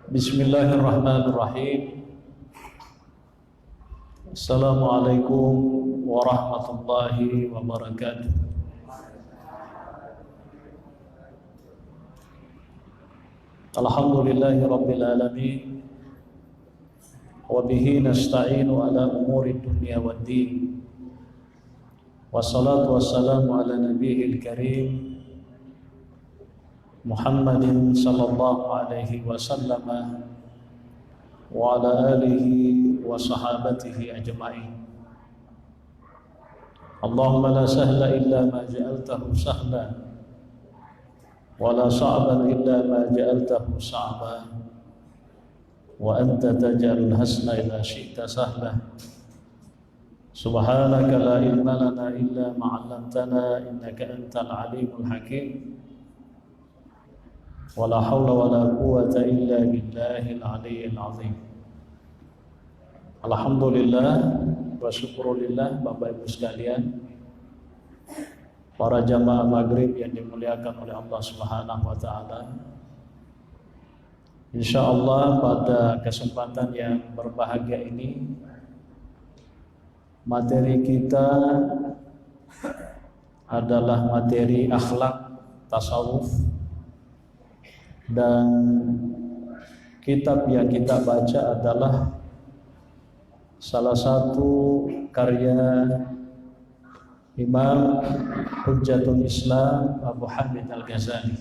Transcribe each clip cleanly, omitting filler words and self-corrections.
Bismillahirrahmanirrahim. Assalamualaikum warahmatullahi wabarakatuh. Alhamdulillahi rabbil alamin. Wa bihi nasta'inu ala umuri dunya waddin. Wassalatu wassalamu ala nabiyil karim Muhammadin sallallahu alaihi wasallam wa ala alihi wa sahabatihi ajma'in. Allahumma la sahla illa ma ja'altahu sahla wa la sa'ban illa ma ja'altahu sa'ba wa anta taj'alul hasna idza syi'ta sahla. Subhanaka la ilma lana illa ma 'allamtana innaka antal alimul hakim. Wala haula wala quwwata illa billahil aliyyil azim. Alhamdulillah wa syukurillah, Bapak Ibu sekalian, para jamaah maghrib yang dimuliakan oleh Allah Subhanahu wa taala. Insyaallah pada kesempatan yang berbahagia ini materi kita adalah materi akhlak tasawuf. Dan kitab yang kita baca adalah salah satu karya Imam Hujjatul Islam Abu Hamid Al-Ghazali,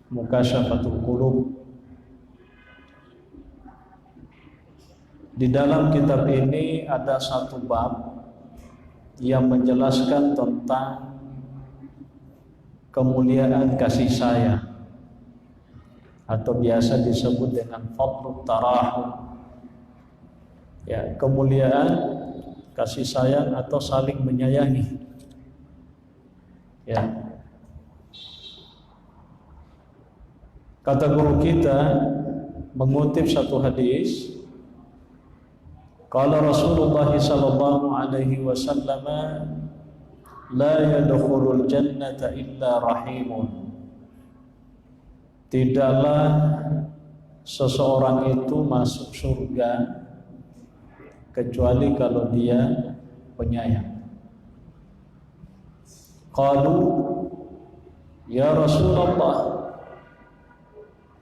Mukashafatul Qulub. Di dalam kitab ini ada satu bab yang menjelaskan tentang kemuliaan kasih sayang, atau biasa disebut dengan fadlut tarahum, ya, kemuliaan kasih sayang atau saling menyayangi, ya. Kata guru kita mengutip satu hadis, qala Rasulullah sallallahu alaihi wasallam, la yadkhulul jannata illa rahimun. Tidaklah seseorang itu masuk surga kecuali kalau dia penyayang. Qalu ya Rasulullah,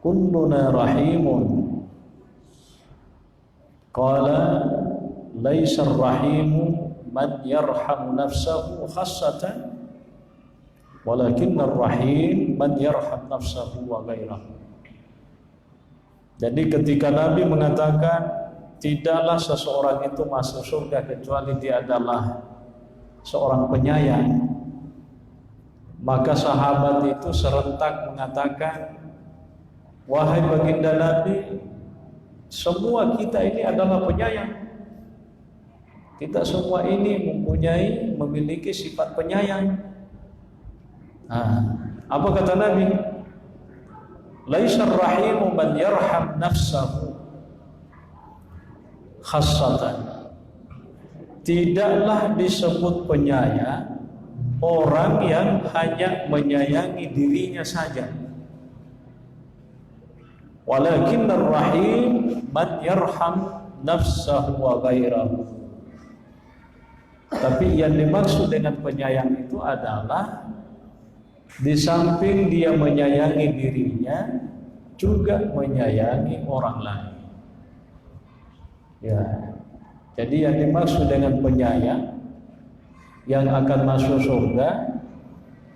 kulluna rahimun. Qala laisa ar-rahimu man yarhamu nafsahu khassatan, walakin ar-rahim man yarham nafsahu wa ghairahu. Jadi ketika Nabi mengatakan tidaklah seseorang itu masuk surga kecuali dia adalah seorang penyayang, maka sahabat itu serentak mengatakan, wahai baginda Nabi, semua kita ini adalah penyayang. Kita semua ini memiliki sifat penyayang. Apa kata Nabi? Laisar rahimu man yarham nafsahu khassatan. Tidaklah disebut penyayang orang yang hanya menyayangi dirinya saja. Walakin ar-rahim man yarham nafsahu wa ghairahu. Tapi yang dimaksud dengan penyayang itu adalah di samping dia menyayangi dirinya, juga menyayangi orang lain. Ya, jadi yang dimaksud dengan penyayang yang akan masuk surga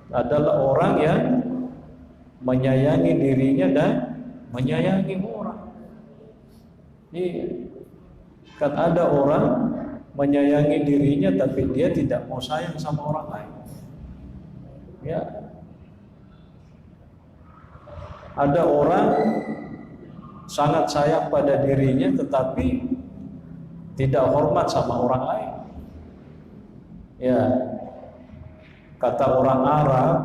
adalah orang yang menyayangi dirinya dan menyayangi orang. Ini kan ada orang menyayangi dirinya tapi dia tidak mau sayang sama orang lain. Ya. Ada orang sangat sayang pada dirinya tetapi tidak hormat sama orang lain. Ya, kata orang Arab,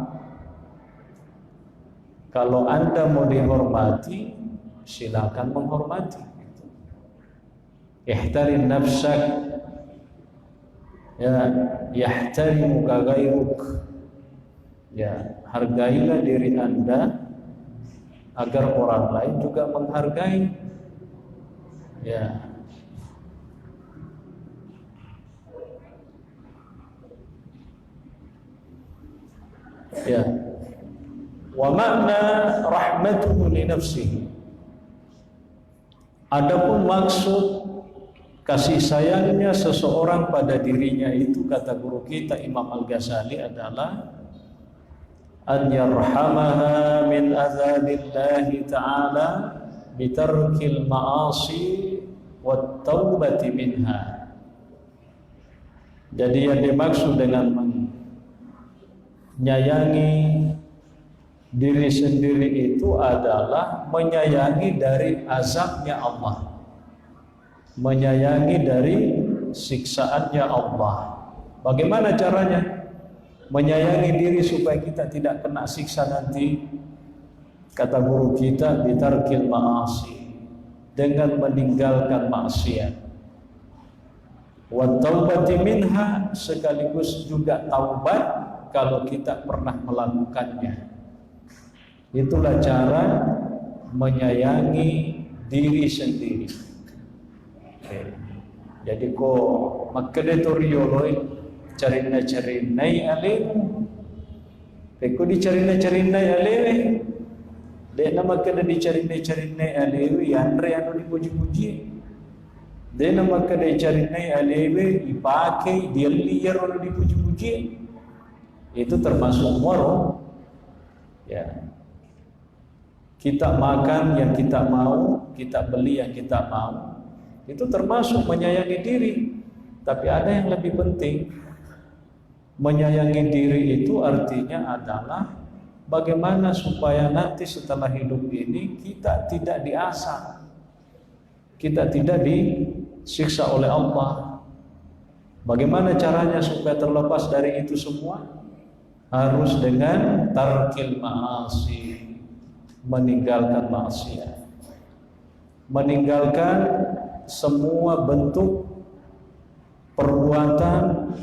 kalau Anda mau dihormati, silakan menghormati. Ihtarim nafsak, ya, yahtarimuka ghairuk. Ya, hargailah diri Anda agar orang lain juga menghargai. Ya. Ya. Wa makna rahmatuhu li nafsihi. Adapun maksud kasih sayangnya seseorang pada dirinya itu, kata guru kita Imam Al-Ghazali, adalah an yarhamaha min azabillahi ta'ala bitarkil ma'asi wat taubati minha. Jadi yang dimaksud dengan menyayangi diri sendiri itu adalah menyayangi dari azabnya Allah, menyayangi dari siksaannya Allah. Bagaimana caranya menyayangi diri supaya kita tidak kena siksa nanti? Kata guru kita, bitarkil ma'asi, dengan meninggalkan maksiat, wa taubati minha, sekaligus juga taubat kalau kita pernah melakukannya. Itulah cara menyayangi diri sendiri. Jadi ko makkedetorioloi carina-carinai alemu, peko dicarina-carinai alewe, dena makkede dicarina-carinai alewe, yandre anu dipuji-puji, dena makkede dicarinai alewe, dipakai, dialiyar anu dipuji-puji, itu termasuk moro. Ya. Kita makan yang kita mau, kita beli yang kita mau, itu termasuk menyayangi diri. Tapi ada yang lebih penting. Menyayangi diri itu artinya adalah bagaimana supaya nanti setelah hidup ini kita tidak diasah, kita tidak disiksa oleh Allah. Bagaimana caranya supaya terlepas dari itu semua? Harus dengan tarkil ma'asi, meninggalkan maksiat, meninggalkan semua bentuk perbuatan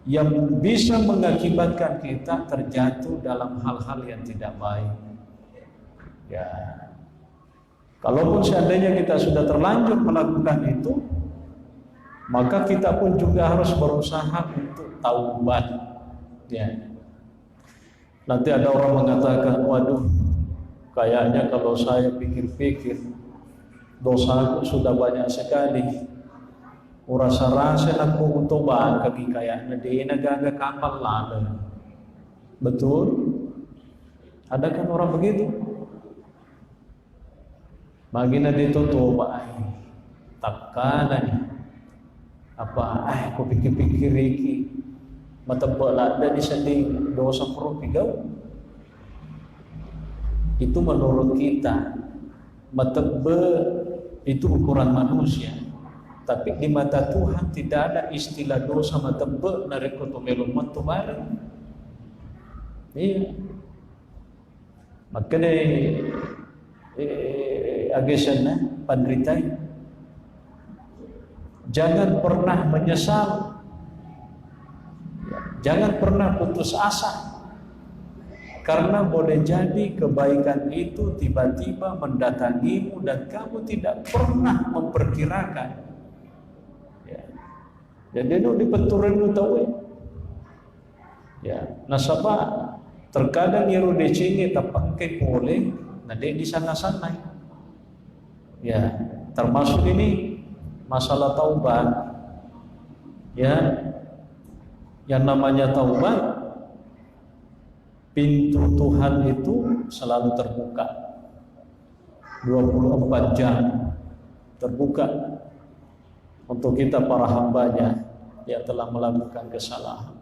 yang bisa mengakibatkan kita terjatuh dalam hal-hal yang tidak baik. Ya, kalaupun seandainya kita sudah terlanjur melakukan itu, maka kita pun juga harus berusaha untuk taubat. Ya. Nanti ada orang mengatakan, waduh, kayaknya kalau saya pikir-pikir dosaku sudah banyak sekali. Rasa-rasa aku untuk kaki kayaknya di negara kapal lada. Betul? Ada kan orang begitu? Magina dito to takkanan. Apa? Aku pikir-pikir iki matebak lada di sending dosa perupigaw. Itu menurut kita matebe itu ukuran manusia, tapi di mata Tuhan tidak ada istilah dosa matebe nareko melon matu bareng. Iya, makanya agesana pandritai, jangan pernah menyesal, jangan pernah putus asa. Karena boleh jadi kebaikan itu tiba-tiba mendatangimu dan kamu tidak pernah memperkirakan. Ya. Jadi itu dipenturin lu tahu ya. Nasabah terkadang nyiru decingi tapangke boleh, nade di sana-sana. Ya, termasuk ini masalah taubat. Ya, yang namanya taubat, pintu Tuhan itu selalu terbuka 24 jam terbuka untuk kita para hambanya yang telah melakukan kesalahan.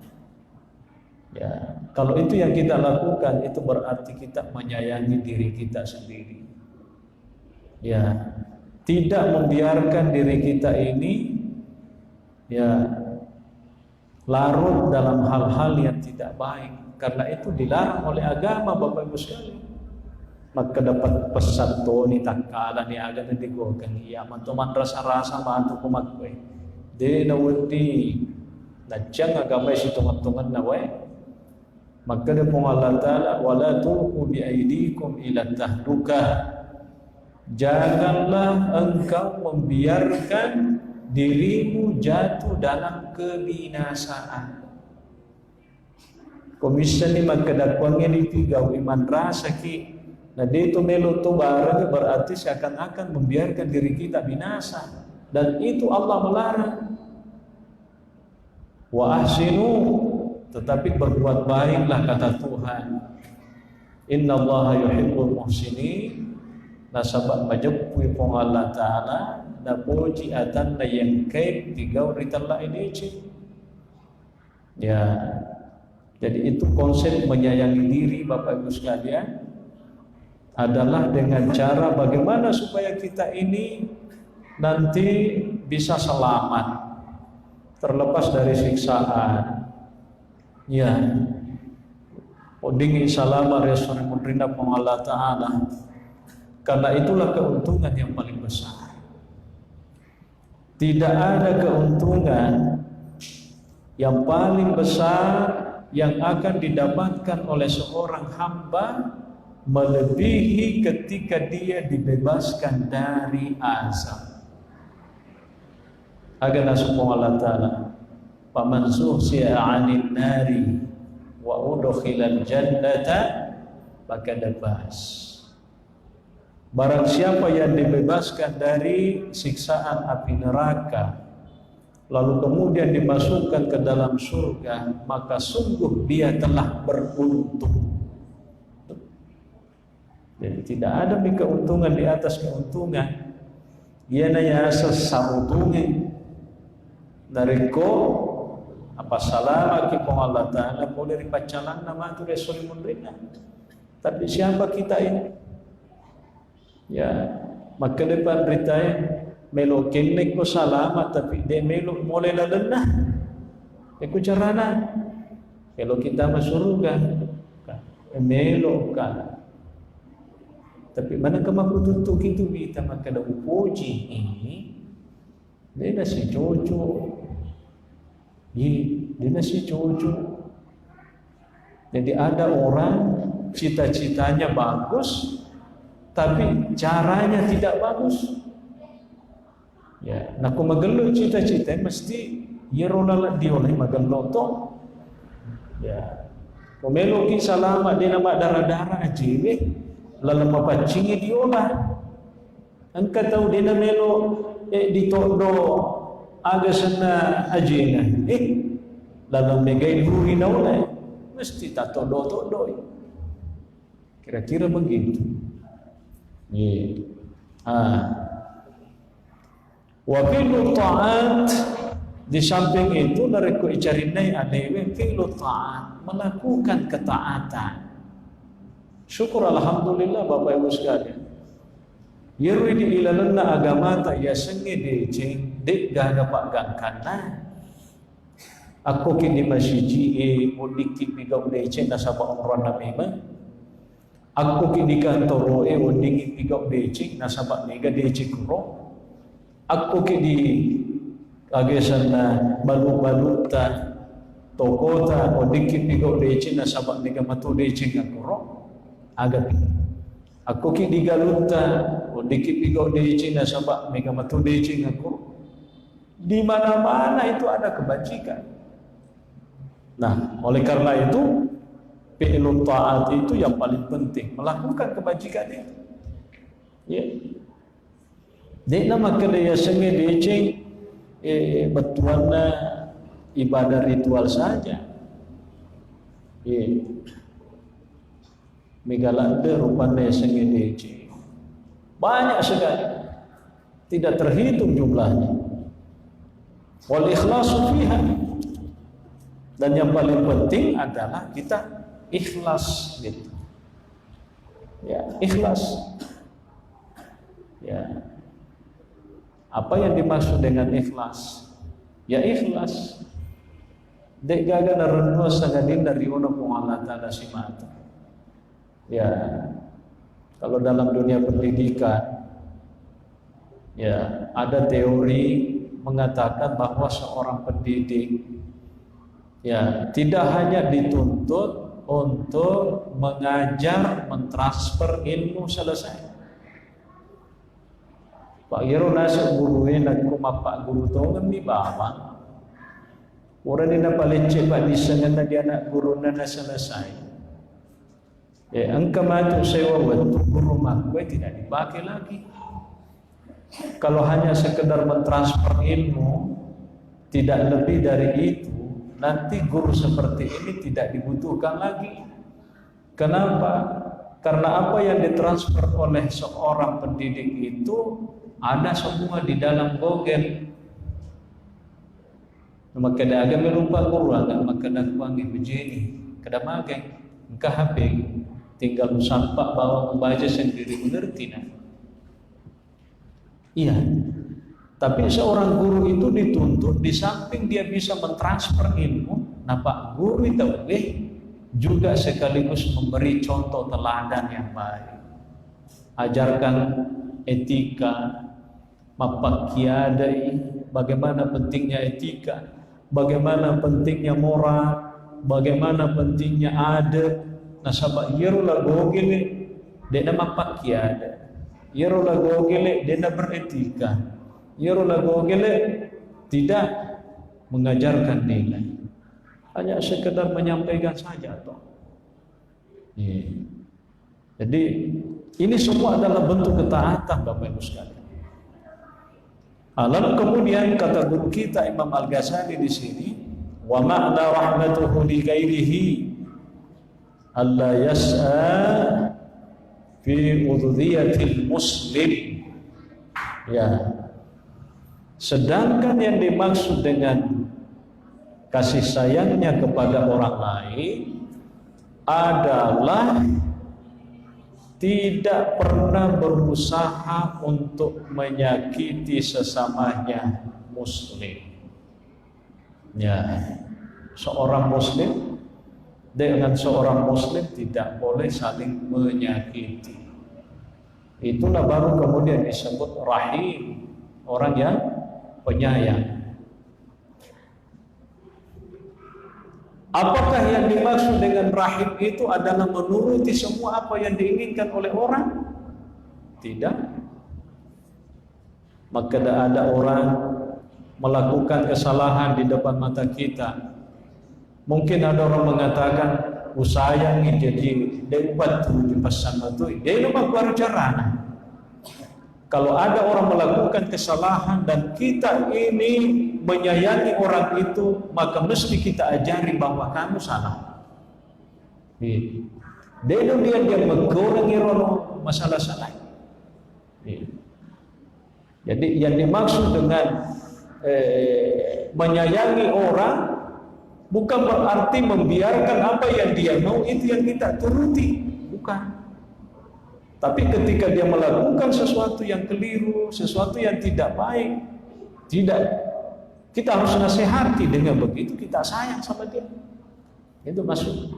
Ya, kalau itu yang kita lakukan, itu berarti kita menyayangi diri kita sendiri. Ya, tidak membiarkan diri kita ini ya larut dalam hal-hal yang tidak baik. Karena itu dilarang oleh agama, Bapak Ibu sekalian. Maka dapat pesan to ni takala ni aga na digogan iya mantuman rasa-rasa mantu kumakwe. De na wudi najang agama si tungan-tungan na we. Maka dia pun Allah Ta'ala, wala tulqu biaidikum ila tahlukah, janganlah engkau membiarkan dirimu jatuh dalam kebinasaan. Komisen ni maka dakwangnya di tiga iman rasa ki. Nah dia itu melo tu barang berarti seakan-akan membiarkan diri kita binasa, dan itu Allah melarang. Wa ahsinu, tetapi berbuat baiklah kata Tuhan. Inna Allah yuhibbul muhsinin. Nasabat majapui pong Allah Ta'ala na puji atan na yang kaib tigaw ritala ini. Ya, jadi itu konsep menyayangi diri Bapak Ibu sekalian adalah dengan cara bagaimana supaya kita ini nanti bisa selamat, terlepas dari siksaan. Ya, odingi salama resore mudrina pong Allah Ta'ala. Karena itulah keuntungan yang paling besar. Tidak ada keuntungan yang paling besar yang akan didapatkan oleh seorang hamba melebihi ketika dia dibebaskan dari azab. Agana subhanahu Allah Ta'ala, faman zuhziha 'anil nari wa udkhilal jannata faqad faz. Barang siapa yang dibebaskan dari siksaan api neraka, lalu kemudian dimasukkan ke dalam surga, maka sungguh dia telah beruntung. Jadi tidak ada keuntungan di atas keuntungan. Ia naya sesamutungi dari ko apa salama ki pong Allah Ta'ala mau dari pacalan nama tu Rasul Mundrina. Tapi siapa kita ini? Ya, maka depan beritanya melo kenek ko salamat tapi de melo mulai lalenah. Eko carana melo kita masuk surga. Melo kan. Tapi mana kemakututuk itu kita maka ada upuji ini. Dia nasi jojo. Dia nasi jojo. Jadi ada orang cita-citanya bagus, tapi caranya tidak bagus. Ya, nak magelo cita-cita mesti yerola dia oleh magelo to. Ya, komelo ki salama dia nama darah-darah ajiwe, lalu mapacingi diolah. Angka tahu dia namelo ditodo aga sana ajina. Lalu megay huri na ulay, mesti tatodo-todo. Kira-kira begitu. Wa fi'lu ta'at, di samping itu nareko icarinay anewe fi'lu ta'at, melakukan ketaatan. Syukur alhamdulillah Bapak Ibu sekalian. Yerui di ilalanna agama ta ya senge deceng dek gana pak gangkana. Aku kini masjid mudiki pigau deceng nasaba umroh namema. Aku kini kantoro mudiki pigau deceng nasaba mega deceng kuro. Aku kini kagesan na balu-baluta tokota mudiki pigau deceng nasaba mega matu deceng kuro. Agak aku ki digaluta dikit pigau decing nasaba mega matu decing aku. Di mana-mana itu ada kebajikan. Nah, oleh karena itu fi'lul ta'at itu yang paling penting, melakukan kebajikan itu. Ya. Dek nama kedaya senge decing betuana ibadah ritual saja. Ya. Megalanda rupanya sengedece banyak sekali, tidak terhitung jumlahnya. Wal ikhlasu fiha, dan yang paling penting adalah kita ikhlas gitu. Ya, ikhlas. Ya. Apa yang dimaksud dengan ikhlas? Ya ikhlas. Dek gaga narenno sagadin dari ono Allah Ta'ala simata. Ya, kalau dalam dunia pendidikan, ya ada teori mengatakan bahwa seorang pendidik, ya tidak hanya dituntut untuk mengajar, mentransfer ilmu selesai. Pak Gero nasa guru nak kuma Pak Guru tongan di bawah. Orang ni nak leceh Pak disengan dia anak guru nana selesai. Engkau maju sewa waktu guru makwe tidak dipakai lagi. Kalau hanya sekedar mentransfer ilmu, tidak lebih dari itu, nanti guru seperti ini tidak dibutuhkan lagi. Kenapa? Karena apa yang ditransfer oleh seorang pendidik itu ada semua di dalam Google. Maka dah agak melupa guru agak maka dah kuangi begini, kada magai, engkau HP, tinggal sampak bawa membaca sendiri mengerti nak. Iya. Tapi seorang guru itu dituntut di samping dia bisa mentransfer ilmu, nah Pak Guru itu juga sekaligus memberi contoh teladan yang baik. Ajarkan etika, mapakiadai, bagaimana pentingnya etika, bagaimana pentingnya moral, bagaimana pentingnya adab. Nah sabak yerulah gogele dena mapakiada, yerulah gogele dena beretika, yerulah gogele tidak mengajarkan nilai. Hanya sekedar menyampaikan saja toh. Jadi ini semua adalah bentuk ketaatan Bapak Ibu sekalian. Lalu kemudian kata guru kita Imam Al-Ghazali di sini, wa ma'na rahmatuhu li ghairihi alla yas'a fi udhiyatil muslim. Ya. Sedangkan yang dimaksud dengan kasih sayangnya kepada orang lain adalah tidak pernah berusaha untuk menyakiti sesamanya muslim. Ya, seorang muslim dengan seorang muslim tidak boleh saling menyakiti. Itulah baru kemudian disebut rahim, orang yang penyayang. Apakah yang dimaksud dengan rahim itu adalah menuruti semua apa yang diinginkan oleh orang? Tidak. Maka ada orang melakukan kesalahan di depan mata kita. Mungkin ada orang mengatakan, usayang jadi debat tujuh pasan itu, dia nama baru carana. Kalau ada orang melakukan kesalahan dan kita ini menyayangi orang itu, maka mesti kita ajari bahwa kamu salah. Dia mengurangi masalah salah. Jadi yang dimaksud dengan menyayangi orang bukan berarti membiarkan apa yang dia mau itu yang kita turuti, bukan. Tapi ketika dia melakukan sesuatu yang keliru, sesuatu yang tidak baik, kita harus nasihati. Dengan begitu kita sayang sama dia. Itu maksud.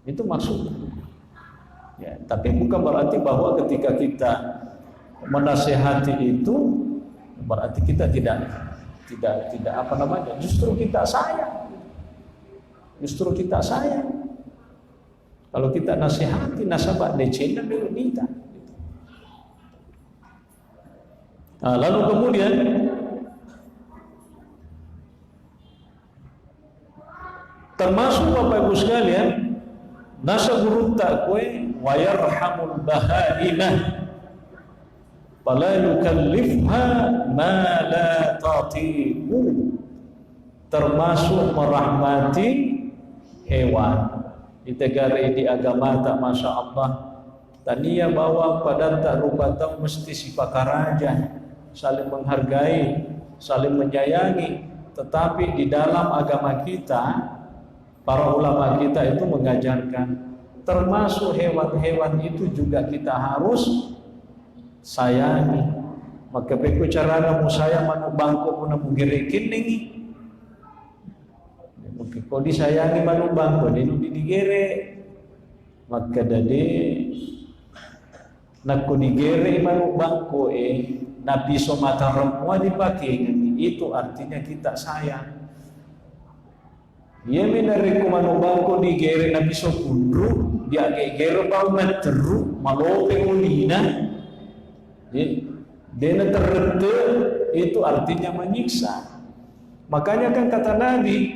Itu maksud. Ya, tapi bukan berarti bahwa ketika kita menasihati itu berarti kita tidak apa namanya? Justru kita sayang. Justru kita sayang. Kalau kita nasihati nasabah decena dulu nita. Nah, lalu kemudian termasuk Bapak Ibu sekalian, nasa guru takwe wa yarhamul bahaimah fala yukallifha ma la tatiqu. Termasuk merahmati hewan. Di negara di agama tak masya Allah tania bawa pada tak rupa tahu mesti sifat karaja, saling menghargai, saling menyayangi. Tetapi di dalam agama kita, para ulama kita itu mengajarkan termasuk hewan-hewan itu juga kita harus sayangi. Maka beku cara kamu sayang manu bangku pun mugirikin nih. Kau disayangi manu bangko dinu digere, maka dade nakku digere manu bangko nabi somata remua dipakai, itu artinya kita sayang. Ia minari kumanubangko di gere na biso kundru, dia gere bau meteru, malope ulina. Dena terrete itu artinya menyiksa. Makanya kan kata Nabi,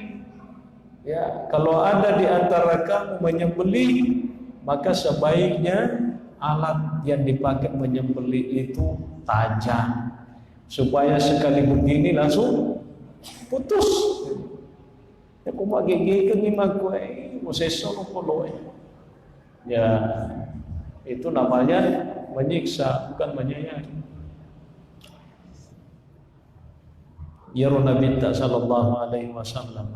ya kalau ada di antara kamu menyembelih, maka sebaiknya alat yang dipakai menyembelih itu tajam, supaya sekali begini langsung putus. Ya kuma gigi ni magwe, moseso no poloy. Ya itu namanya menyiksa, bukan menyayangi. Ya Nabi sallallahu alaihi wasallam.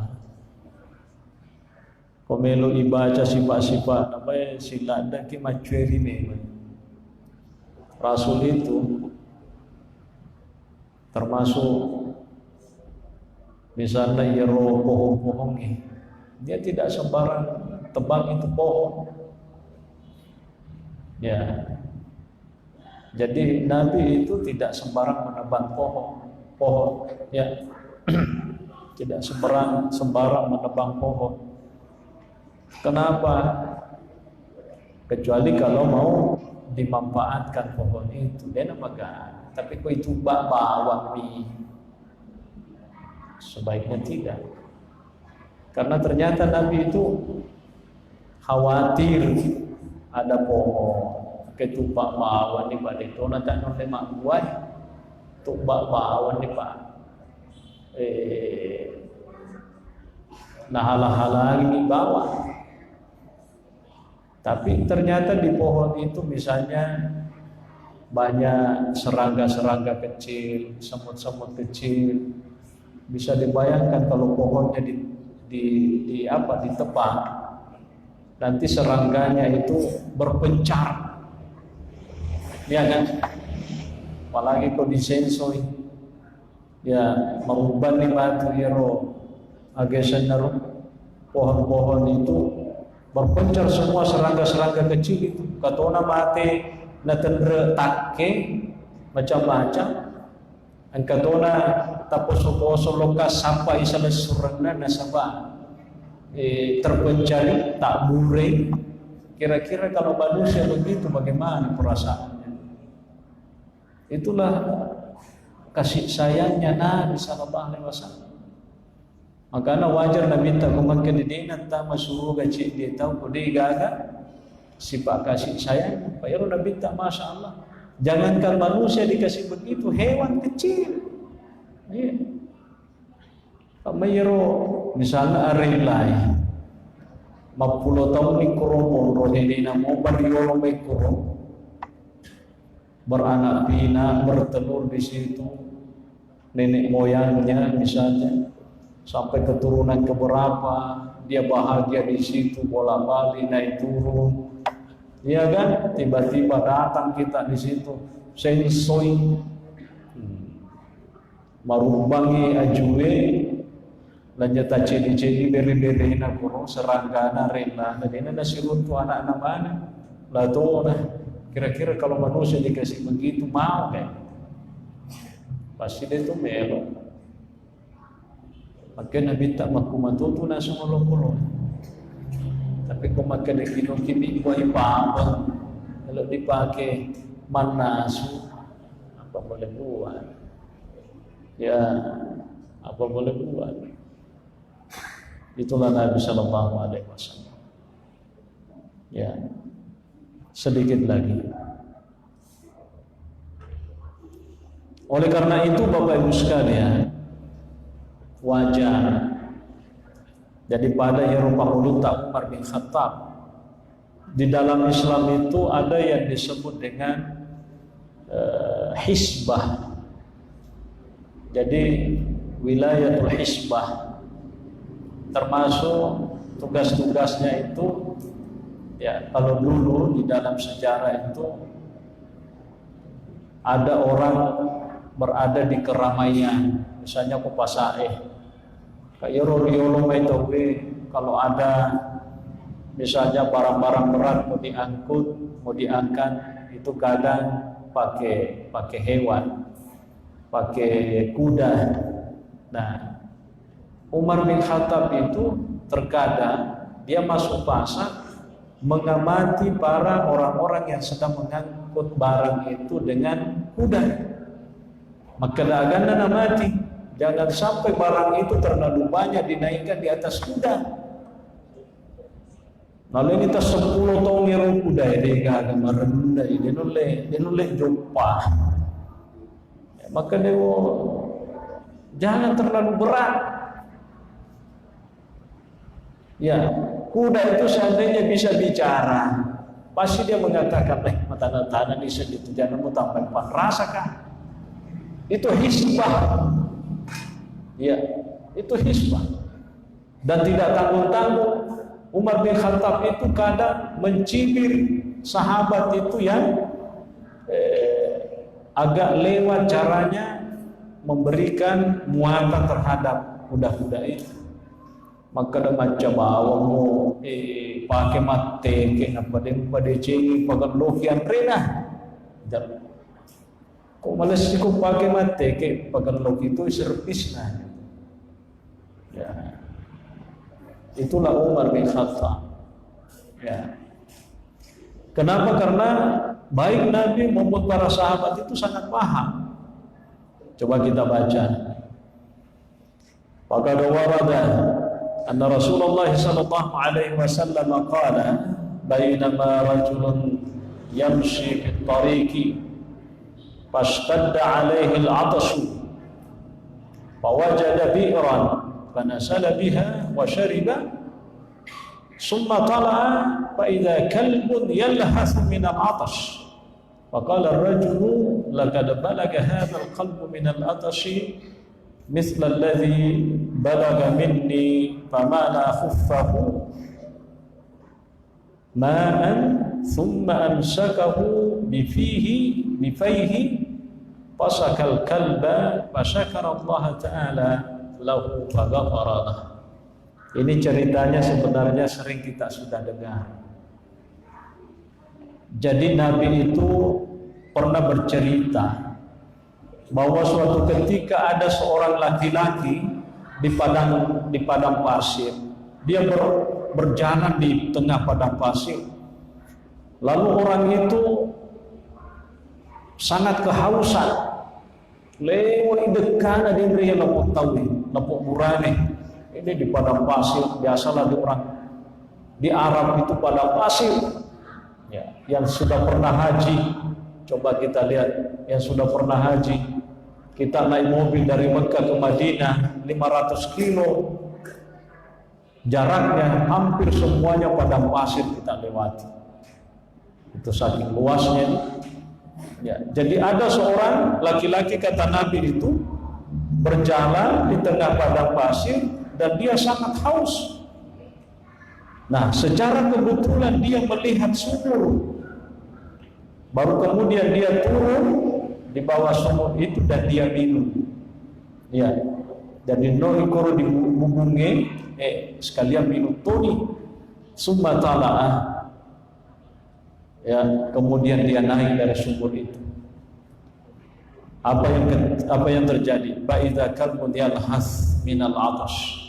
Komelo ibaca sifat-sifat namanya sila dan kimacueri memang. Rasul itu termasuk misalnya yero pohon-pohonnya, dia tidak sembarang tebang itu pohon. Ya, jadi Nabi itu tidak sembarang menebang pohon, ya, tidak sembarang menebang pohon. Kenapa? Kecuali kalau mau dimanfaatkan pohon itu, dia namakan. Tapi kau itu bawang mi, sebaiknya tidak. Karena ternyata Nabi itu khawatir ada pohon ketupak bawang ni pada itu nak non lemak buat tupak bawang ni pak nah halang-halang ini bawang. Tapi ternyata di pohon itu misalnya banyak serangga-serangga kecil, semut-semut kecil. Bisa dibayangkan kalau pohonnya ditebang, nanti serangganya itu berpencar, ya kan? Apalagi kalau disensoi, ya merubah nih batu hero, agesan pohon-pohon itu berpencar semua serangga-serangga kecil itu. Katona mate na tendre takke macam-macam. Ang katona tapos oso lokas sampai isala surana na saba terpencari tak mure. Kira-kira kalau manusia begitu bagaimana perasaannya? Itulah kasih sayangnya Nabi sallallahu alaihi wasallam. Makanya wajar Nabi tak memakai didinan tak masuk gaji dia tahu kode gaga sifat kasih sayang. Bayar Nabi tak, masya Allah. Jangankan manusia dikasih begitu, hewan kecil. Ya. Mayro misalnya arilai, 50 tahun ni kurung rohini namo bariolo may kurung beranak pinak bertelur di situ, nenek moyangnya misalnya. Sampai keturunan keberapa dia bahagia di situ, bola-balik naik turun, ya kan? Tiba-tiba datang kita di situ, sensoi, marubangi ajue, lanjut ciri-ciri beri-beri na kurung serangga na rela, dan ini nasirun tu anak-anak mana, lato na. Kira-kira kalau manusia dikasih begitu mau kan? Pasti dia tu melo. Maka Nabi tak maku matutu na sumulong-mulong. Tapi kung magkadikino-kini ko ipapang, kalau dipakai manasu, apa boleh buat? Ya, apa boleh buat? Itulah Nabi sallallahu alaihi wasallam. Ya, sedikit lagi. Oleh karena itu Bapak Ibu sekalian, wajar daripada Eropa Uluta Umar bin Khattab. Di dalam Islam itu ada yang disebut dengan hisbah. Jadi wilayatul hisbah termasuk tugas-tugasnya itu, ya kalau dulu di dalam sejarah itu ada orang berada di keramaian, misalnya ke Pasaeh, kayak riolo maitowe, kalau ada misalnya barang-barang berat mau diangkut, mau diangkat, itu kadang pakai hewan, pakai kuda. Nah, Umar bin Khattab itu terkadang dia masuk pasar mengamati para orang-orang yang sedang mengangkut barang itu dengan kuda. Maka dagangan amati, jangan sampai barang itu terlalu banyak dinaikkan di atas kuda. Lalu ini tas 10 tahun yang kuda ini agak merendah, dia noleh jumpa. Ya, maka dia jangan terlalu berat. Ya, kuda itu seandainya bisa bicara, pasti dia mengatakan, mata-mata ini segitu, jangan mau tambah rasakan. Itu hisbah. Ya, itu hisbah. Dan tidak tanggung-tanggung. Umar bin Khattab itu kadang mencibir sahabat itu yang agak lewat caranya memberikan muatan terhadap kuda-kuda itu. Maka ada macam bawamu pakai mate kenapa pada cengi pakai lokian rena. Kok malas kau pakai mate ke pakai loki itu servis nah. Ya. Itulah Umar bin Khattab. Ya. Kenapa? Karena baik Nabi maupun para sahabat itu sangat paham. Coba kita baca. Faqad warada anna Rasulullah sallallahu alaihi wasallam qala bainama rajulun yamshi fit tariqi fashtadda alaihi al-'atashu fawajada bi'ran فنزل بها وشرب ثم طلع فإذا كلب يلهث من العطش فقال الرجل لقد بلغ هذا القلب من العطش مثل الذي بلغ مني فملأ خفه ماء ثم أمسكه بفيه فسق الكلب فشكر الله تعالى lahu faghfaralah. Ini ceritanya sebenarnya sering kita sudah dengar. Jadi Nabi itu pernah bercerita bahwa suatu ketika ada seorang laki-laki di padang pasir. Dia berjalan di tengah padang pasir. Lalu orang itu sangat kehausan. Lewat dekat ada yang lapuk tahu, lapuk murani. Ini di padang pasir, biasalah di orang di Arab itu padang pasir. Ya, yang sudah pernah haji, coba kita lihat yang sudah pernah haji. Kita naik mobil dari Mekah ke Madinah 500 kilo. Jaraknya hampir semuanya padang pasir kita lewati. Itu saking luasnya. Ya, jadi ada seorang laki-laki kata Nabi itu berjalan di tengah padang pasir dan dia sangat haus. Nah, secara kebetulan dia melihat sumur. Baru kemudian dia turun di bawah sumur itu dan dia minum. Ya, jadi no ikoro dibubungi sekalian minum toni. Summa tala'ah. Ya, kemudian dia naik dari sumur itu. Apa yang terjadi? Ba'idza kalbun yalhas minal 'atash.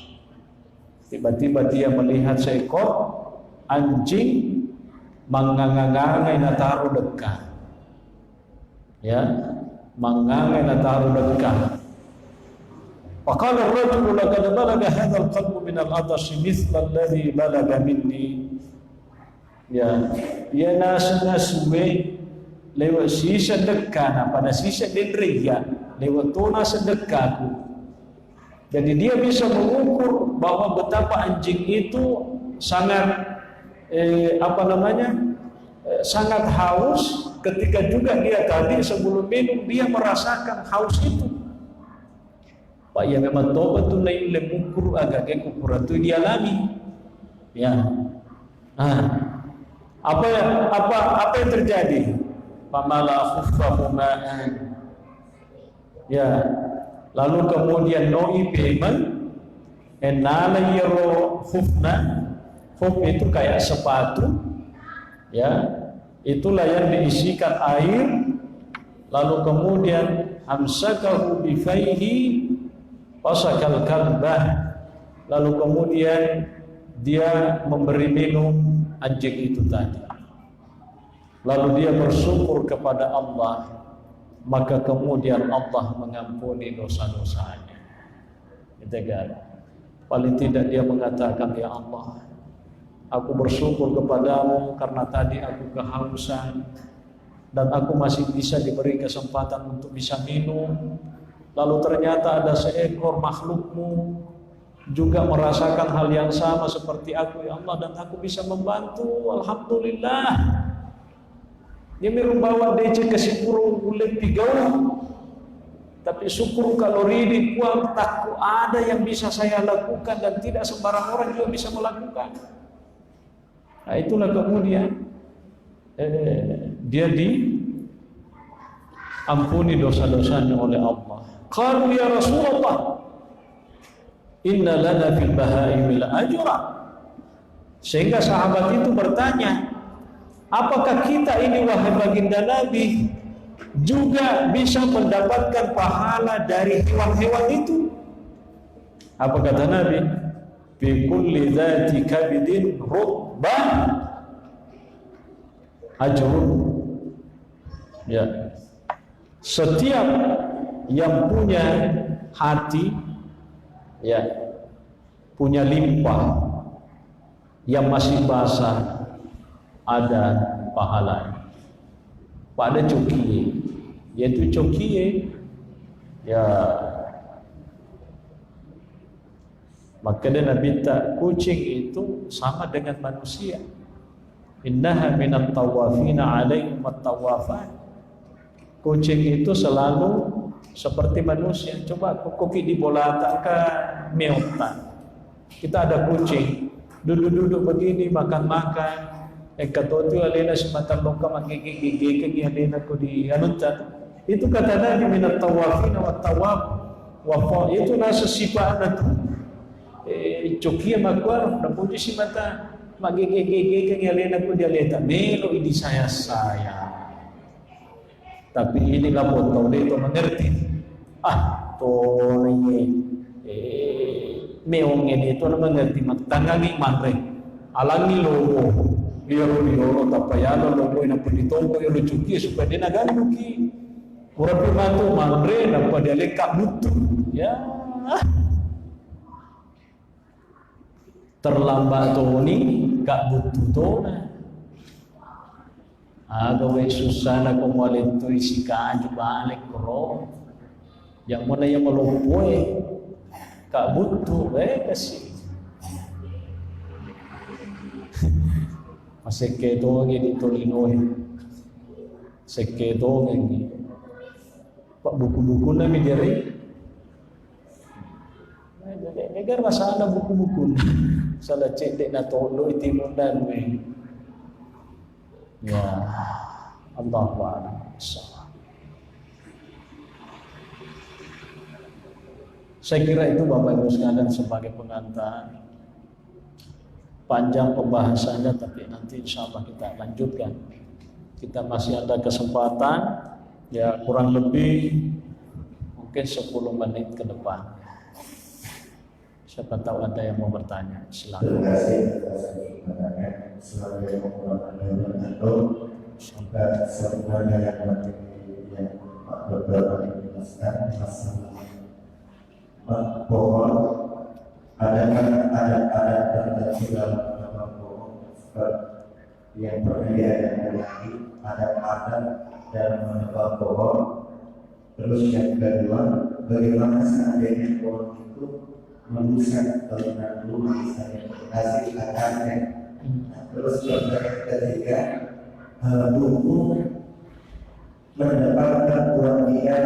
Tiba-tiba dia melihat seekor anjing mangangangai nataru dekat. Ya, mangangai nataru dekat. Faqala ar-rajulu laqad balagha hadha al-qalbu minal 'atash mithla alladhi balagha minni. Ya, ia nasuwe lewat sisa dekana pada sisa dendria lewat tona sedekahku. Jadi dia bisa mengukur bahwa betapa anjing itu sangat sangat haus ketika juga dia tadi sebelum minum dia merasakan haus itu. Pak ya memang tobat tu lain mengukur agak ukuran tu dialami. Ya. Apa yang terjadi? Famala khuffahu ma'an. Ya. Lalu kemudian noi payment enala yero khufna. Khuf itu kayak sepatu. Ya. Itulah yang diisikan air. Lalu kemudian amsakahu bifaihi fasakal kalbah. Lalu kemudian dia memberi minum anjing itu tadi, lalu dia bersyukur kepada Allah, maka kemudian Allah mengampuni dosa-dosanya. Gitu kan? Paling tidak dia mengatakan, ya Allah, aku bersyukur kepadamu karena tadi aku kehausan dan aku masih bisa diberi kesempatan untuk bisa minum. Lalu ternyata ada seekor makhlukmu juga merasakan hal yang sama seperti aku, ya Allah, dan aku bisa membantu. Alhamdulillah. Dia merumbawa DC ke sipurung kulit tigau. Tapi syukur kalori di kuang takku ada yang bisa saya lakukan dan tidak sembarang orang juga bisa melakukan. Nah, itulah kemudian dia diampuni dosa-dosanya oleh Allah. Qalu ya Rasulullah, inna lana fil bahaimil ajra. Sehingga sahabat itu bertanya, apakah kita ini wahai baginda Nabi juga bisa mendapatkan pahala dari hewan-hewan itu? Apa kata Nabi? Bi kulli dzati kabidin rubban ajrun. Ya. Setiap yang punya hati, ya, punya limpah yang masih basah, ada pahalanya. Pada cokie, yaitu cokie, ya, maka dia Nabi tak kucing itu sama dengan manusia. Innaha minat tawafina alaihim at-tawafan. Kucing itu selalu seperti manusia. Coba koki di bola ke meotan. Kita ada kucing, duduk-duduk begini, makan-makan. Kata itu alena semata loka magigigigig alena ko di anutan. Itu kata Nabi minat tawafin wa tawaf wa itu nasa sifat itu. Cokia magwar na puji si mata magigigigig alena ko di aleta. Melo ini saya. Tapi inilah potong itu mengerti. To ini meong ini itu mengerti magtangangi manre. Alangi logo. Biro tapayalo logo na punitombo yo lucuki supaya dia nagaluki. Urapi matu manre na padale kabutu. Ya. Terlambat toni kak butuh tona. Agawe susah na kung tu isi kaaju balik koro. Yang mana yang melumpuy kak butuh kasi. Sekedong ini tolinoy, sekedong ini. Pak buku-buku na midiri. Negar masalah buku-buku. Salah cedek na tolo itimundan me. Ya, Allah wa'ala. Saya kira itu Bapak Ibu sekalian sebagai pengantar. Panjang pembahasannya, tapi nanti insya Allah kita lanjutkan. Kita masih ada kesempatan, ya kurang lebih mungkin 10 menit ke depan. Siapa tahu ada yang mau bertanya, silakan. Terima kasih atas pertanyaannya. Sebagai semoga semuanya yang Pak Dokter menjelaskan masalah pohon. Ada tertentu dalam pohon yang berbeda dengan lagi, ada dalam menebang pohon. Terus yang kedua, bagaimana seandainya pohon itu merusak telinga dulu misalnya hasil akarnya. Terus yang ketiga, buku mendapatkan uang dia,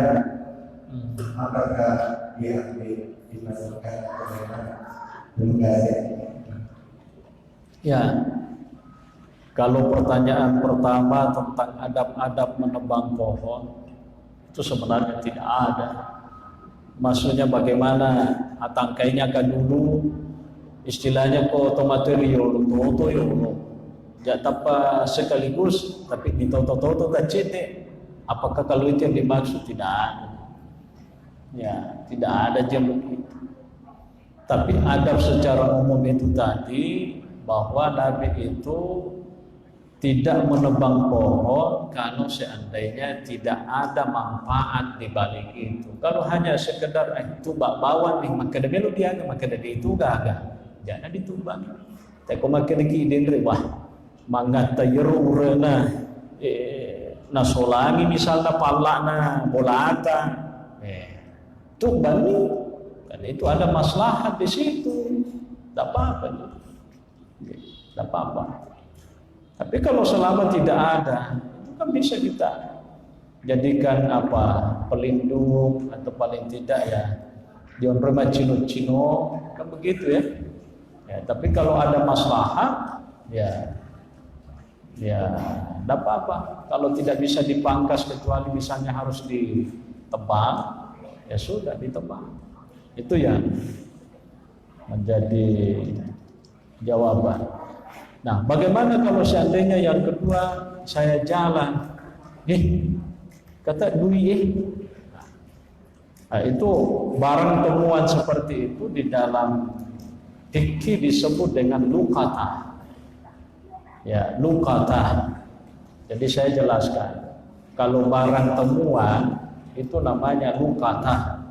apakah diambil dimasukkan bagaimana? Terima kasih. Ya, kalau pertanyaan pertama tentang adab-adab menebang pohon itu sebenarnya tidak ada. Maksudnya bagaimana tangkainya kan dulu istilahnya ko tomaterio toto yo ya tapa sekaligus tapi di toto kacete. Apakah kalau itu yang dimaksud? Tidak ada. Ya, tidak ada jam begitu. Tapi adab secara umum itu tadi bahwa Nabi itu tidak menebang pohon kalau seandainya tidak ada manfaat di balik itu. Kalau hanya sekedar itu bawa nih maka dia lu dia maka dia itu gak jangan ditubang. Tapi kalau makin kidin wah mangga tayeru urena nasolangi misalnya palana bolata tubang nih kan itu ada maslahat di situ. Tak apa-apa. Tak apa-apa. Tapi kalau selama tidak ada, itu kan bisa kita jadikan apa pelindung atau paling tidak ya dion rumah cino-cino kan begitu ya. Ya, tapi kalau ada maslahat ya tidak apa-apa. Kalau tidak bisa dipangkas kecuali misalnya harus ditebang, ya sudah ditebang. Itu yang menjadi jawaban. Nah, bagaimana kalau seandainya yang kedua saya jalan, kata Dwi, nah, itu barang temuan seperti itu di dalam fikih disebut dengan lukata. Ya, lukata. Jadi saya jelaskan, kalau barang temuan itu namanya lukata.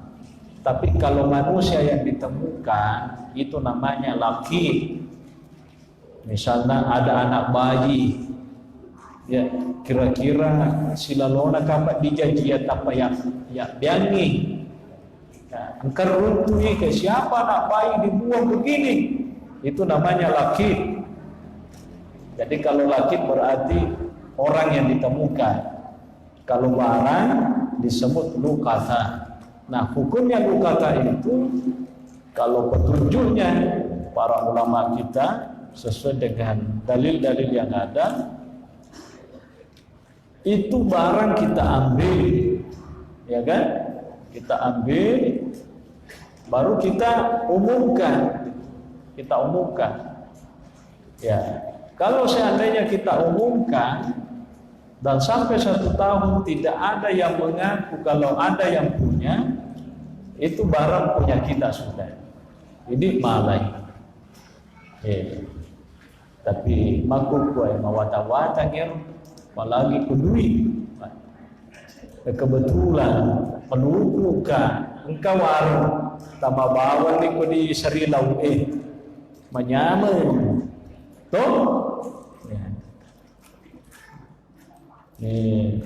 Tapi kalau manusia yang ditemukan itu namanya laki. Misalnya ada anak bayi, ya kira-kira silalona kapat dijanjian apa yang biangi, ya, engkar runtui ke siapa anak bayi dibuang begini, itu namanya laki. Jadi kalau laki berarti orang yang ditemukan, kalau barang disebut lukata. Nah hukumnya lukata itu kalau petunjuknya para ulama kita sesuai dengan dalil-dalil yang ada, itu barang kita ambil, ya kan? Kita ambil, baru kita umumkan, Ya, kalau seandainya kita umumkan dan sampai 1 tahun tidak ada yang mengaku kalau ada yang punya, itu barang punya kita sudah. Ini malai. Tapi makuk kuai mawata-wata nger apalagi kudui kebetulan menuduhkan engkau warung tambah bawa ni ko di sarilaw manyaman toh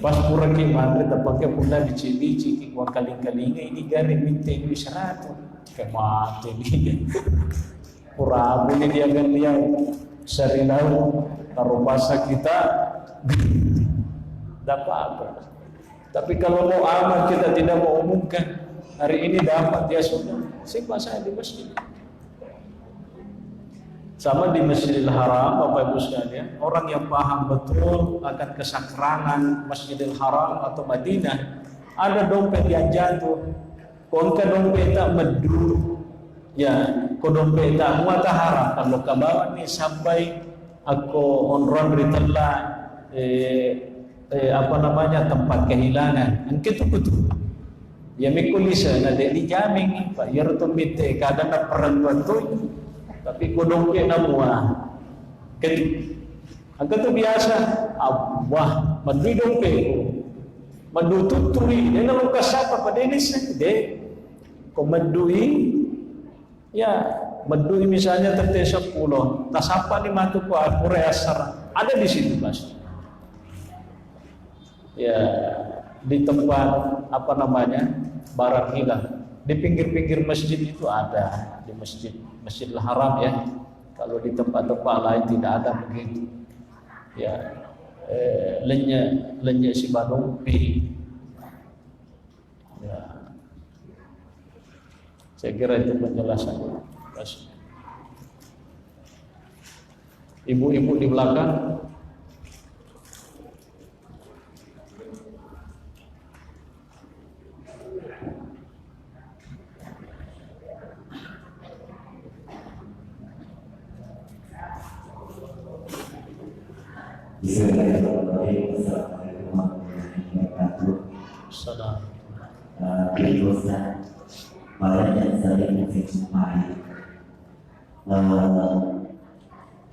pas kurang ki mandre tapake puna bici-bici ki kuang kaling-kalinga ini gari minta ini 100 kemate ni purabu ni dia kan dia sarilau tarupasa kita dapat apa. Tapi kalau mau aman kita tidak mau umumkan, hari ini dapat dia sudah simpan saya di masjid. Sama di Masjidil Haram, Bapak Ibu sekalian, orang yang paham betul akan kesakrangan Masjidil Haram atau Madinah, ada dompet yang jatuh, kongka dompet tak medu. Ya, kodong tak muat harap kalau kabawan ni sampai aku onron beritala apa namanya tempat kehilangan. Angkitu betul. Ya mikulisa na di jaming pa yerto mite kada na perantuan tu tapi kodong na muah. Ket angkitu biasa wah madui dompe madututui dia na kasapa pa denis de komandui. Ya, medui misalnya tertesa 10, tasapa ni matu ku apure asar. Ada di situ, Mas. Ya, di tempat apa namanya? Barang hilang. Di pinggir-pinggir masjid itu ada, di Masjidil Haram ya. Kalau di tempat-tempat lain tidak ada begitu. Ya, lenya si badumpi. Ya. Saya kira itu penjelasannya. Ibu-ibu di belakang. Bismillahirrahmanirrahim. Assalamualaikum warahmatullahi wabarakatuh. Salam. Malah yang sering menjumpai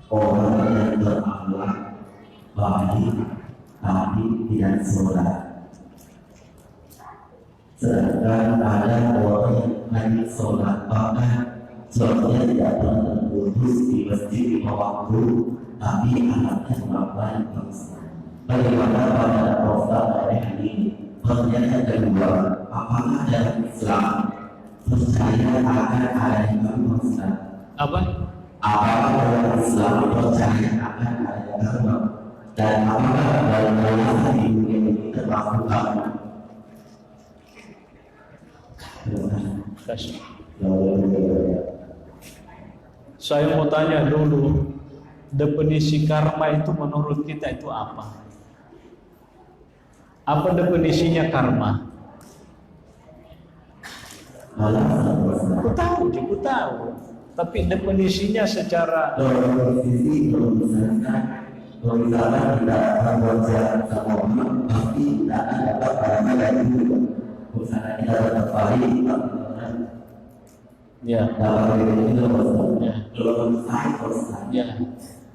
orang yang berakhlak baik tapi tidak sholat. Sedangkan ada orang yang hanya sholat bahkan sholatnya tidak pernah terputus di masjid di waktu, tapi anaknya melakukan dosa. Bagaimana pada dosa dari ini? Pertanyaan kedua, apakah dalam Islam percaya akan adanya dosa? Apa? Apakah dalam Islam percaya akan adanya karma? Dan apakah dalam dosa di dunia ini termasuk karma? Saya mau tanya dulu, definisi karma itu menurut kita itu apa? Apa definisinya karma? Aku tahu. Tapi definisinya secara sisi misalkan tidak membaca sama orang, tapi tidak dapat karma dari itu. Misalnya kita dapat baik, ya, ya,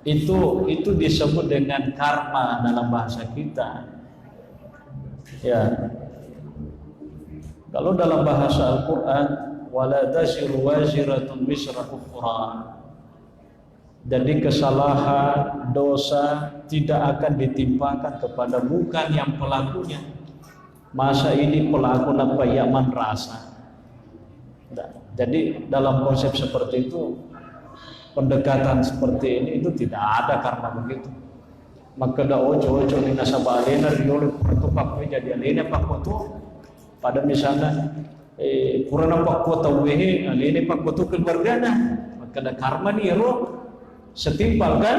itu disebut dengan karma dalam bahasa kita. Ya, kalau dalam bahasa Al-Quran, wala taziru waziratun wizra ukhra. Jadi kesalahan, dosa tidak akan ditimpakan kepada bukan yang pelakunya. Masa ini pelaku apa yaman rasa. Jadi dalam konsep seperti itu, pendekatan seperti ini itu tidak ada karma begitu. Maka da ojo ni nasaba alena riolo itu pak jadi alena pak foto pada misalnya kurang pak kota wehe alena pak foto keluargana, maka da karma ni ro setimpal kan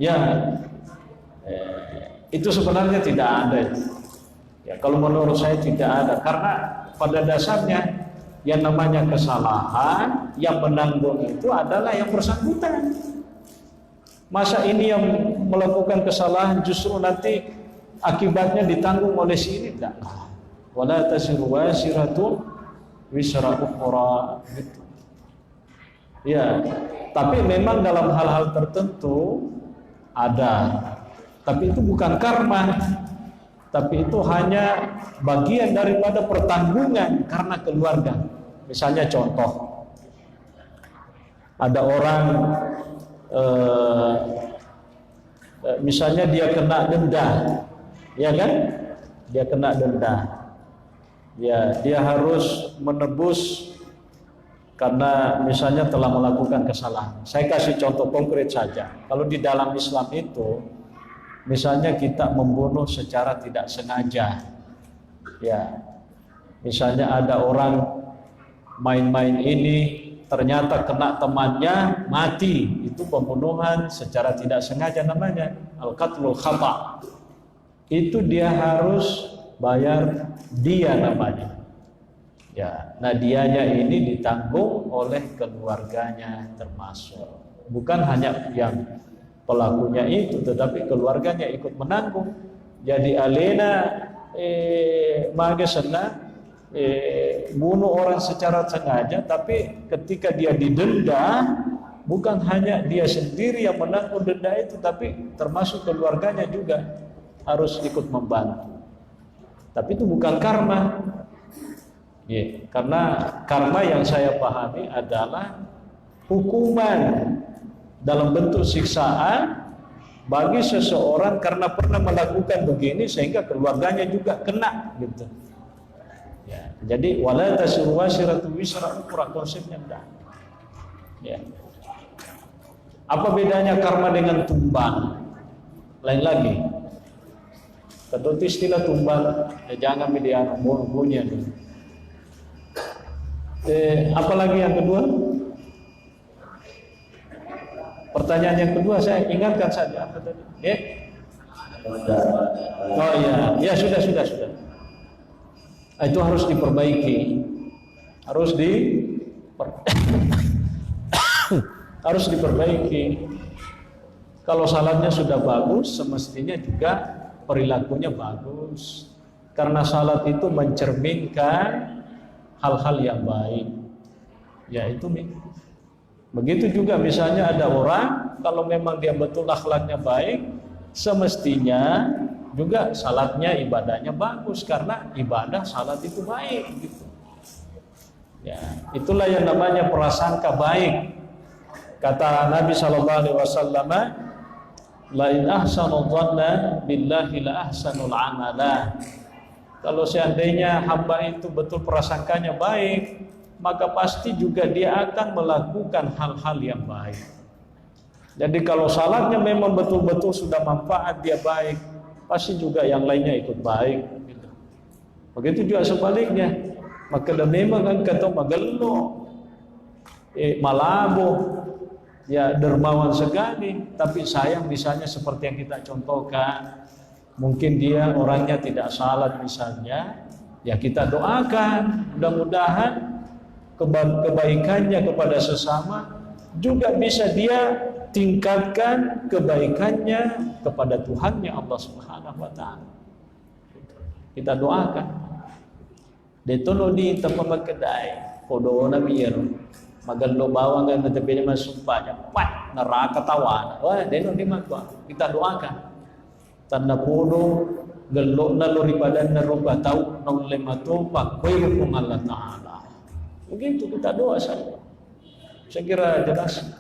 ya, itu sebenarnya tidak ada ya. Kalau menurut saya tidak ada, karena pada dasarnya yang namanya kesalahan yang menanggung itu adalah yang bersangkutan. Masa ini yang melakukan kesalahan justru nanti akibatnya ditanggung oleh si ini? Tidak. Wala taziru waziratun wizra ukhra gitu. Ya, tapi memang dalam hal-hal tertentu ada. Tapi itu bukan karma. Tapi itu hanya bagian daripada pertanggungan karena keluarga. Misalnya contoh, ada orang misalnya dia kena denda, ya kan? Dia kena denda. Ya, dia harus menebus karena misalnya telah melakukan kesalahan. Saya kasih contoh konkret saja. Kalau di dalam Islam itu, misalnya kita membunuh secara tidak sengaja, ya, misalnya ada orang main-main ini ternyata kena temannya mati, itu pembunuhan secara tidak sengaja namanya al-qatlul khata'. Itu dia harus bayar dia namanya. Ya, nah dianya ini ditanggung oleh keluarganya termasuk. Bukan hanya yang pelakunya itu, tetapi keluarganya ikut menanggung. Jadi alena magesena bunuh orang secara sengaja, tapi ketika dia didenda, bukan hanya dia sendiri yang menanggung denda itu, tapi termasuk keluarganya juga harus ikut membantu. Tapi itu bukan karma. Ya, karena karma yang saya pahami adalah hukuman dalam bentuk siksaan bagi seseorang karena pernah melakukan begini sehingga keluarganya juga kena gitu. Ya, jadi wala taziru waziratun wizra ukhra, konsepnya enggak. Ya. Apa bedanya karma dengan tumbang? Lain lagi. Kalau istilah tumbang, ya jangan media bunyi dulu. Apalagi yang kedua? Pertanyaan yang kedua saya ingatkan saja apa tadi? Oh iya, ya sudah. Itu harus diperbaiki, harus diperbaiki. Kalau salatnya sudah bagus, semestinya juga perilakunya bagus. Karena salat itu mencerminkan hal-hal yang baik. Ya itu Begitu juga misalnya ada orang, kalau memang dia betul akhlaknya baik, semestinya juga salatnya, ibadahnya bagus, karena ibadah salat itu baik gitu. Ya, itulah yang namanya prasangka baik. Kata Nabi SAW, la in ahsanul dhanna billahi la ahsanul amala. Kalau seandainya hamba itu betul prasangkanya baik, maka pasti juga dia akan melakukan hal-hal yang baik. Jadi kalau salatnya memang betul-betul sudah manfaat, dia baik, pasti juga yang lainnya ikut baik gitu. Begitu juga sebaliknya. Maka memang kan kata magelo malabo, ya dermawan sekali, tapi sayang misalnya seperti yang kita contohkan, mungkin dia orangnya tidak salat misalnya, ya kita doakan mudah-mudahan kebaikannya kepada sesama juga bisa dia tingkatkan kebaikannya kepada Tuhannya Allah Subhanahu wa taala. Kita doakan. Detono di tempat kedai, podo na biar magando bawang kan tapi dia sumpahnya, pat neraka tawan. Wah, deno di magwa. Kita doakan. Tanda podo gelo na loripadan na rupa tau nang lemato pakwe kung Allah Taala. Begitu kita doa saja. Saya kira jelas.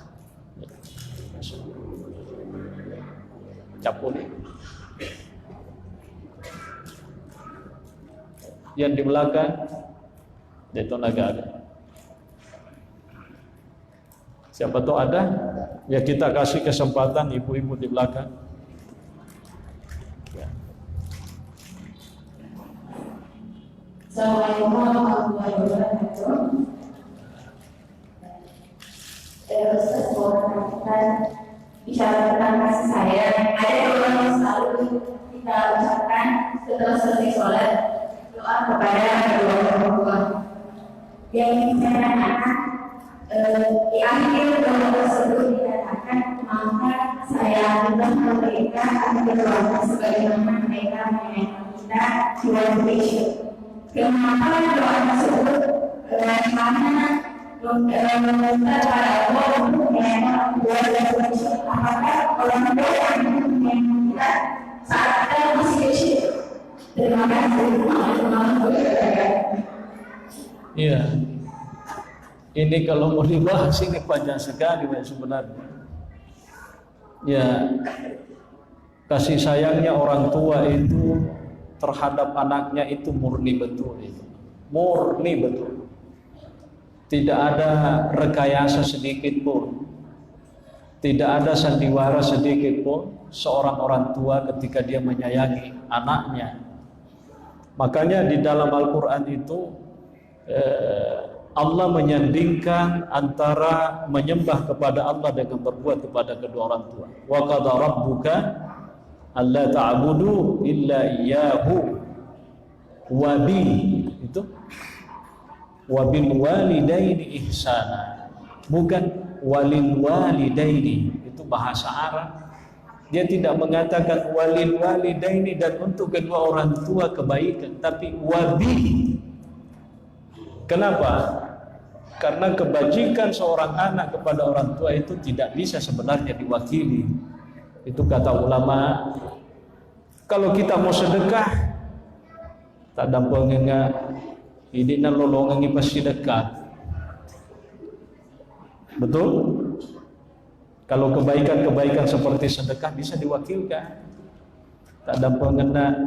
Capuli. Yang di belakang itu naga ada. Siapa tahu ada, ya kita kasih kesempatan ibu-ibu di belakang. Ya. Assalamualaikum warahmatullahi wabarakatuh. Ustaz boleh melakukan bicara tentang kasih sayang. Ada doa yang selalu kita ucapkan setelah selesai sholat, doa kepada kedua orang tua. Yang ingin saya tanyakan, di akhir doa tersebut dikatakan, maka saya akan memberikan keluarga sebagaimana mereka menyayangi kita di dalam Indonesia. Kenapa doa tersebut? Karena meminta pada Allah untuk menyayangi keluarga Indonesia. Apakah orang tua yang menyayangi kita saat kita masih kecil? Terima kasih. Iya. Ini kalau mau dibahas ini panjang sekali sebenarnya. Ya, kasih sayangnya orang tua itu terhadap anaknya itu murni betul itu. Murni betul. Tidak ada rekayasa sedikit pun. Tidak ada sandiwara sedikit pun seorang orang tua ketika dia menyayangi anaknya. Makanya di dalam Al-Quran itu Allah menyandingkan antara menyembah kepada Allah dengan berbuat kepada kedua orang tua. Wa qada rabbuka alla ta'budu illa iyyahu wa itu wa bil walidaini ihsana. Bukan walil walidaini, itu bahasa Arab. Dia tidak mengatakan walil walidaini dan untuk kedua orang tua kebaikan, tapi wabi. Kenapa? Karena kebajikan seorang anak kepada orang tua itu tidak bisa sebenarnya diwakili. Itu kata ulama. Kalau kita mau sedekah, tak dampang enggak ini nolongan pas sedekah. Betul? Kalau kebaikan-kebaikan seperti sedekah bisa diwakilkan. Tak dampang enggak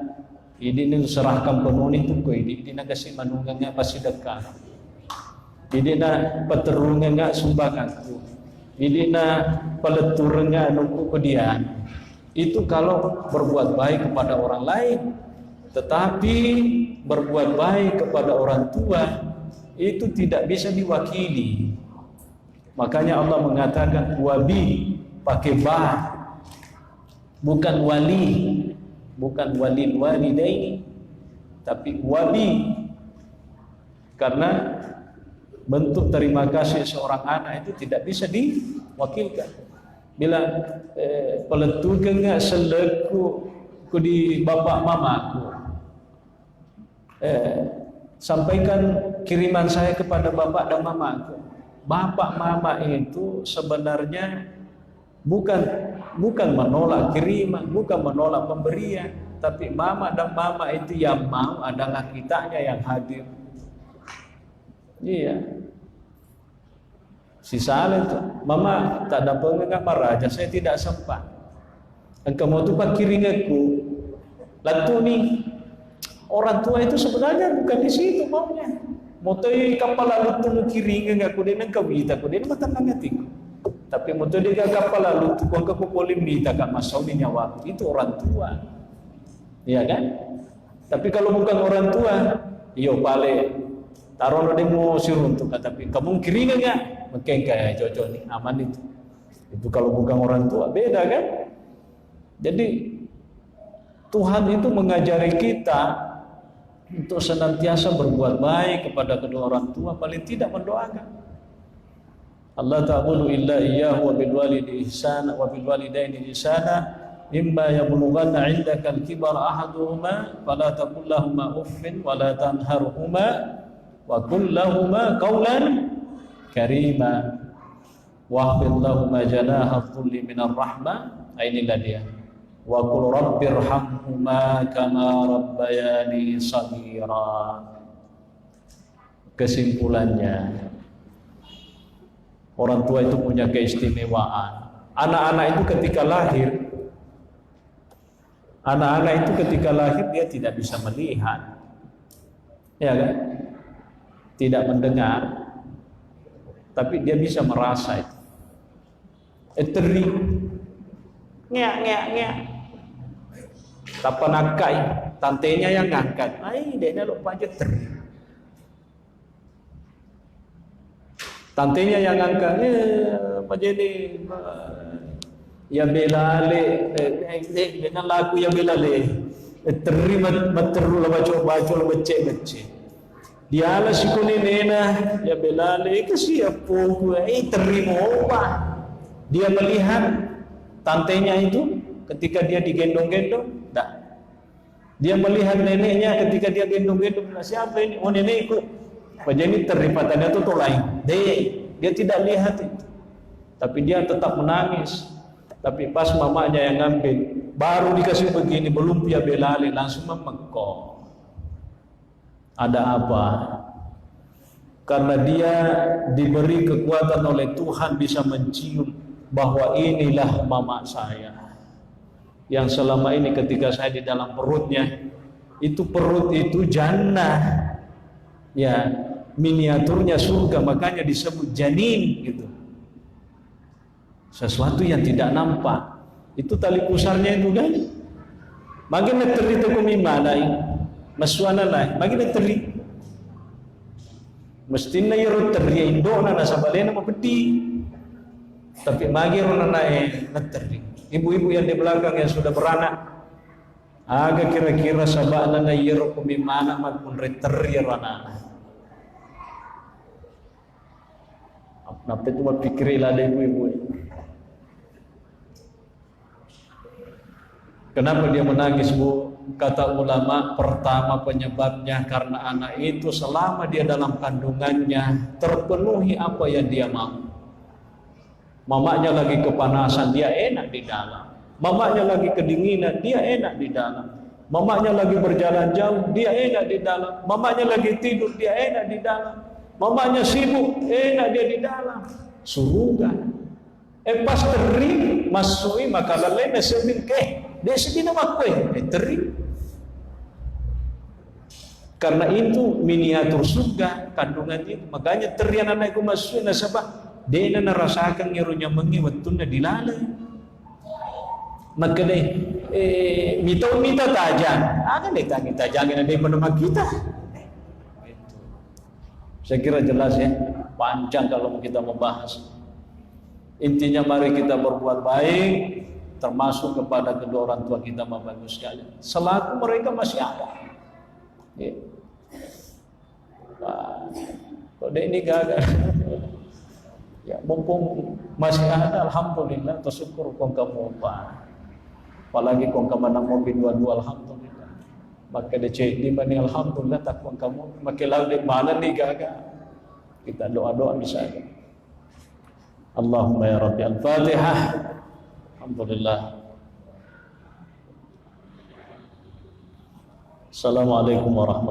ini serahkan penuh itu ko ini kasih manungangnya pas sedekah. Ini peterungnya sumbanganku. Ini peleturnya nunggu kedian. Itu kalau berbuat baik kepada orang lain. Tetapi berbuat baik kepada orang tua itu tidak bisa diwakili. Makanya Allah mengatakan wabi pakai ba, bukan wali, bukan walil walidaini, tapi wabi. Karena bentuk terima kasih seorang anak itu tidak bisa diwakilkan. Bila peletukan seleku ku di bapak mamaku, sampaikan kiriman saya kepada bapak dan mamaku. bapak mama itu sebenarnya bukan menolak kiriman, bukan menolak pemberian, tapi mama dan mama itu yang mau adalah kitanya yang hadir. Iya. Si Saleh itu, mama tak ada pengengat raja, saya tidak sempat. Engkau mau tuh kiring aku. Lalu nih, orang tua itu sebenarnya bukan di situ maunya. Mau tuh kapal lalu tuh kiring aku dan engkau minta aku dan mata nangatiku. Tapi mau tuh dia kapal lalu tuh engkau boleh minta kak masau di nyawa itu orang tua. Iya kan? Tapi kalau bukan orang tua, iyo pale taruh dia mau suruh untuk tapi kamu kiring enggak? Mungkin kayak cocok nih aman itu. Itu kalau bukan orang tua beda kan? Jadi Tuhan itu mengajari kita untuk senantiasa berbuat baik kepada kedua orang tua, paling tidak mendoakan. Allah ta'budu illa iyyahu wa bil walidayni ihsana wa bil walidaini ihsana imma yablughanna 'indaka al-kibara ahaduhuma fala taqul lahumu uffin wa la tanharhuma wa qul lahumu qawlan karima wahfid lahumu janaha dhulli minar rahmah. Inilah dia. Wa qul rabbirhamhuma kama rabbayani shaghira. Kesimpulannya, orang tua itu punya keistimewaan. Anak-anak itu ketika lahir dia tidak bisa melihat, ya kan? Tidak mendengar, tapi dia bisa merasa itu. Teri, nyak. Tapanakai, tantenya yang ngangkat. Dia lupa aja teri. Tantenya yang ngangkat, apa jadi? Ya belale, dengan lagu yang belale. Teri materu la baca la becce. Dia la sikuni nena, ya belale kasi apo teri mo apa? Dia melihat tantenya itu ketika dia digendong-gendong, tak. Dia melihat neneknya ketika dia gendong-gendong, siapa ini? Oh nenekku. Jadi teripatannya itu lain. Dia tidak lihat itu, tapi dia tetap menangis. Tapi pas mamanya yang ngambil, baru dikasih begini, belum dia belali, langsung memekok. Ada apa? Karena dia diberi kekuatan oleh Tuhan bisa mencium bahwa inilah mama saya. Yang selama ini ketika saya di dalam perutnya, perut itu jannah. Ya, miniaturnya surga, makanya disebut janin gitu. Sesuatu yang tidak nampak. Itu tali pusarnya itu kan. Makin neteri itu kumimalai, masuana lah, makin neteri. Mestinya yero teri indona nasabalena mapeti. Tapi makin orang neteri. Ibu-ibu yang di belakang yang sudah beranak, agak kira-kira sabana na yero kumimana maupun reteri rana. Apa itu pikirilah ada ibu-ibu. Kenapa dia menangis, Bu? Kata ulama, pertama penyebabnya karena anak itu selama dia dalam kandungannya terpenuhi apa yang dia mau. Mamanya lagi kepanasan, dia enak di dalam. Mamanya lagi kedinginan, dia enak di dalam. Mamanya lagi berjalan jauh, dia enak di dalam. Mamanya lagi tidur, dia enak di dalam. Mamanya sibuk, enak dia di dalam. Surga. Pas teri masui maka lalena sebin dia sedih nama kue, teri. Karena itu miniatur surga kandungan itu. Makanya teri anak-anakku masuk nasabah. Dia narasakan ngerunya mengi waktunya dilalai. Maka deh mita tajam. Akan deh tajangin ada penemak kita. Saya kira jelas ya. Panjang kalau kita membahas. Intinya mari kita berbuat baik, termasuk kepada kedua orang tua kita, Bapak Ibu sekalian. Selaku mereka masih ada. Ya. Kok ini gagal. Ya, mumpung masih ada, alhamdulillah, tersyukur kong kamu apa. Apalagi kong kamu nang mobil dua-dua, alhamdulillah. Maka DC di mana alhamdulillah tak kong kamu. Makin lalu di mana nih gagal. Kita doa-doa bisa. Allahumma ya Rabbi. Al-Fatihah. Alhamdulillah. Assalamualaikum warahmatullahi wabarakatuh.